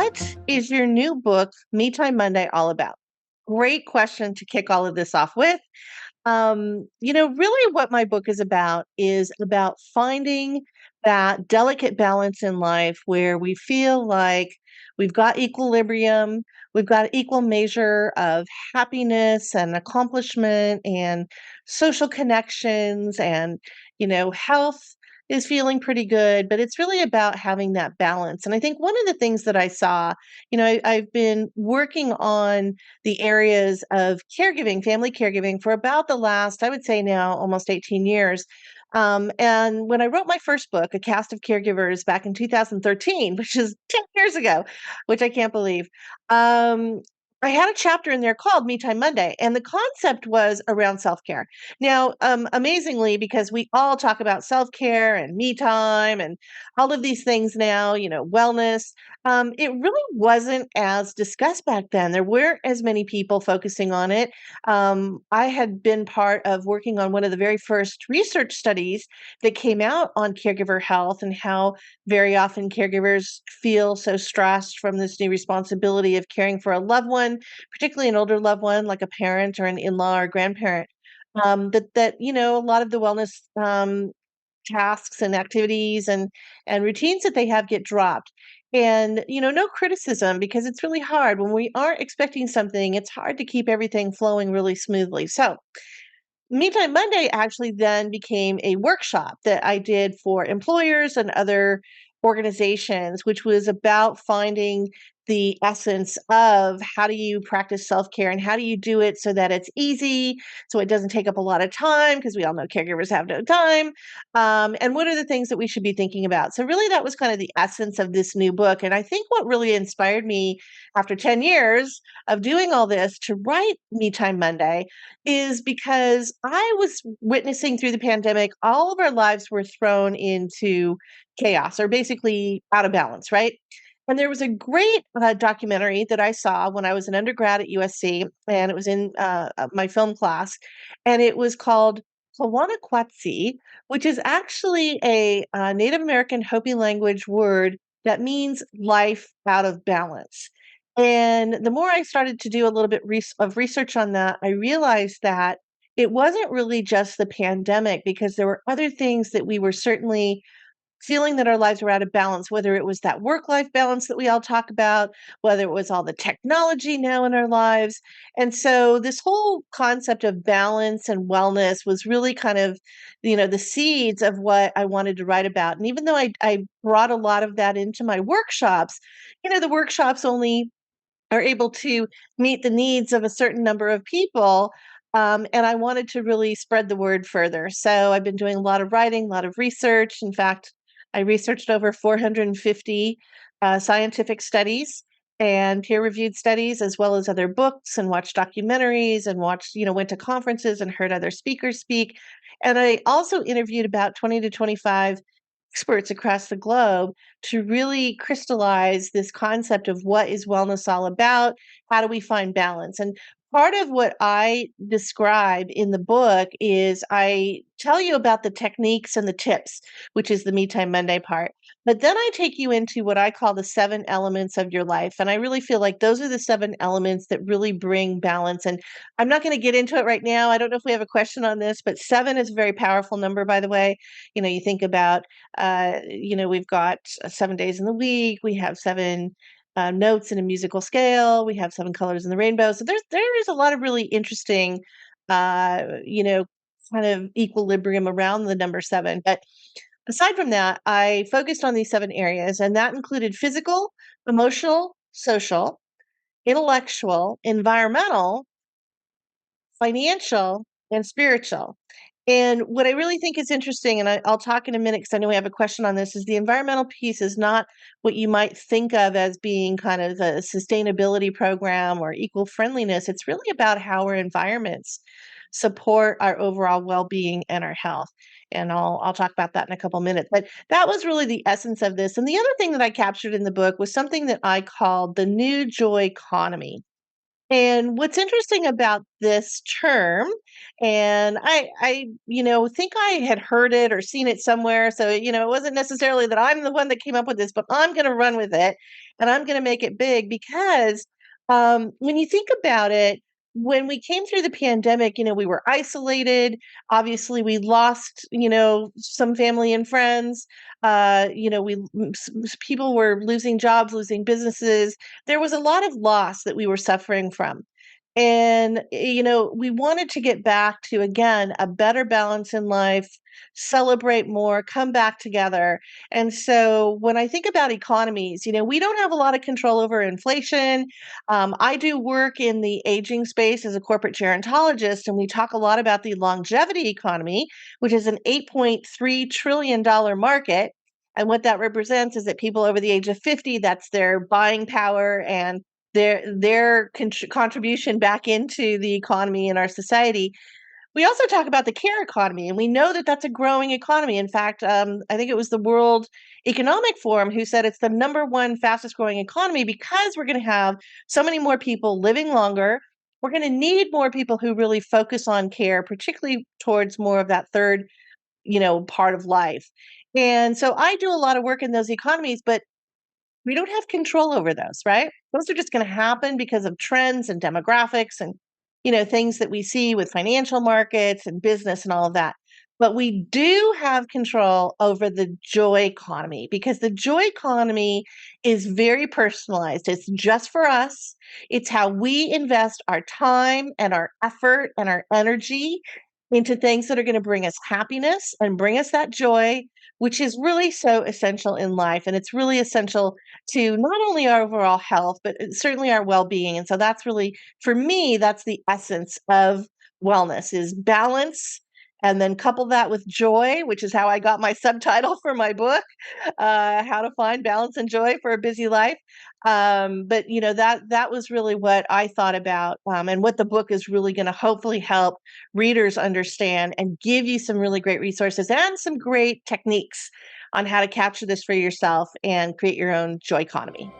What is your new book, Me Time Monday, all about? Great question to kick all of this off with. Really what my book is about finding that delicate balance in life where we feel like we've got equilibrium, we've got equal measure of happiness and accomplishment and social connections and, health is feeling pretty good, but it's really about having that balance. And I think one of the things that I saw, I've been working on the areas of caregiving, family caregiving, for about the last, I would say now, almost 18 years. And when I wrote my first book, A Cast of Caregivers, back in 2013, which is 10 years ago, which I can't believe, um, I had a chapter in there called Me Time Monday, and the concept was around self care. Now, amazingly, because we all talk about self care and me time and all of these things now, wellness, it really wasn't as discussed back then. There weren't as many people focusing on it. I had been part of working on one of the very first research studies that came out on caregiver health and how very often caregivers feel so stressed from this new responsibility of caring for a loved one, particularly an older loved one like a parent or an in-law or grandparent. A lot of the wellness tasks and activities and routines that they have get dropped. And no criticism, because it's really hard when we aren't expecting something. It's hard to keep everything flowing really smoothly. So Meantime Monday actually then became a workshop that I did for employers and other organizations, which was about finding the essence of how do you practice self-care and how do you do it so that it's easy, so it doesn't take up a lot of time, because we all know caregivers have no time. And what are the things that we should be thinking about? So really that was kind of the essence of this new book. And I think what really inspired me after 10 years of doing all this to write Me Time Monday is because I was witnessing through the pandemic, all of our lives were thrown into chaos or basically out of balance, right? And there was a great documentary that I saw when I was an undergrad at USC, and it was in my film class, and it was called Kwatsi, which is actually a Native American Hopi language word that means life out of balance. And the more I started to do a little bit of research on that, I realized that it wasn't really just the pandemic, because there were other things that we were certainly feeling that our lives were out of balance, whether it was that work life balance that we all talk about, whether it was all the technology now in our lives. And so this whole concept of balance and wellness was really kind of, the seeds of what I wanted to write about. And even though I brought a lot of that into my workshops, the workshops only are able to meet the needs of a certain number of people. And I wanted to really spread the word further. So I've been doing a lot of writing, a lot of research. In fact, I researched over 450 scientific studies and peer-reviewed studies, as well as other books, and watched documentaries and went to conferences and heard other speakers speak. And I also interviewed about 20 to 25 experts across the globe to really crystallize this concept of what is wellness all about? How do we find balance? And part of what I describe in the book is I tell you about the techniques and the tips, which is the Me Time Monday part. But then I take you into what I call the 7 elements of your life. And I really feel like those are the 7 elements that really bring balance. And I'm not going to get into it right now. I don't know if we have a question on this, but 7 is a very powerful number, by the way. You think about we've got 7 days in the week. We have 7 notes in a musical scale. We have 7 colors in the rainbow. So there is a lot of really interesting, uh, you know, kind of equilibrium around the number 7. But aside from that, I focused on these 7 areas, and that included physical, emotional, social, intellectual, environmental, financial, and spiritual. And what I really think is interesting, and I'll talk in a minute because I know we have a question on this, is the environmental piece is not what you might think of as being kind of a sustainability program or equal friendliness. It's really about how our environments support our overall well-being and our health. And I'll talk about that in a couple minutes. But that was really the essence of this. And the other thing that I captured in the book was something that I called the new joy economy. And what's interesting about this term, and I think I had heard it or seen it somewhere. So, it wasn't necessarily that I'm the one that came up with this, but I'm going to run with it and I'm going to make it big because when you think about it, when we came through the pandemic, we were isolated. Obviously, we lost, some family and friends. People were losing jobs, losing businesses. There was a lot of loss that we were suffering from. And, we wanted to get back to, again, a better balance in life, celebrate more, come back together. And so when I think about economies, we don't have a lot of control over inflation. I do work in the aging space as a corporate gerontologist, and we talk a lot about the longevity economy, which is an $8.3 trillion market. And what that represents is that people over the age of 50, that's their buying power and their contribution back into the economy in our society. We also talk about the care economy, and we know that that's a growing economy. In fact, I think it was the World Economic Forum who said it's the number one fastest growing economy because we're going to have so many more people living longer. We're going to need more people who really focus on care, particularly towards more of that third, part of life. And so I do a lot of work in those economies, but we don't have control over those, right? Those are just going to happen because of trends and demographics and, things that we see with financial markets and business and all of that. But we do have control over the joy economy because the joy economy is very personalized. It's just for us. It's how we invest our time and our effort and our energy into things that are going to bring us happiness and bring us that joy, which is really so essential in life. And it's really essential to not only our overall health, but certainly our well-being. And so that's really, for me, that's the essence of wellness is balance. And then couple that with joy, which is how I got my subtitle for my book, How to Find Balance and Joy for a Busy Life. But that was really what I thought about, and what the book is really going to hopefully help readers understand and give you some really great resources and some great techniques on how to capture this for yourself and create your own joy economy.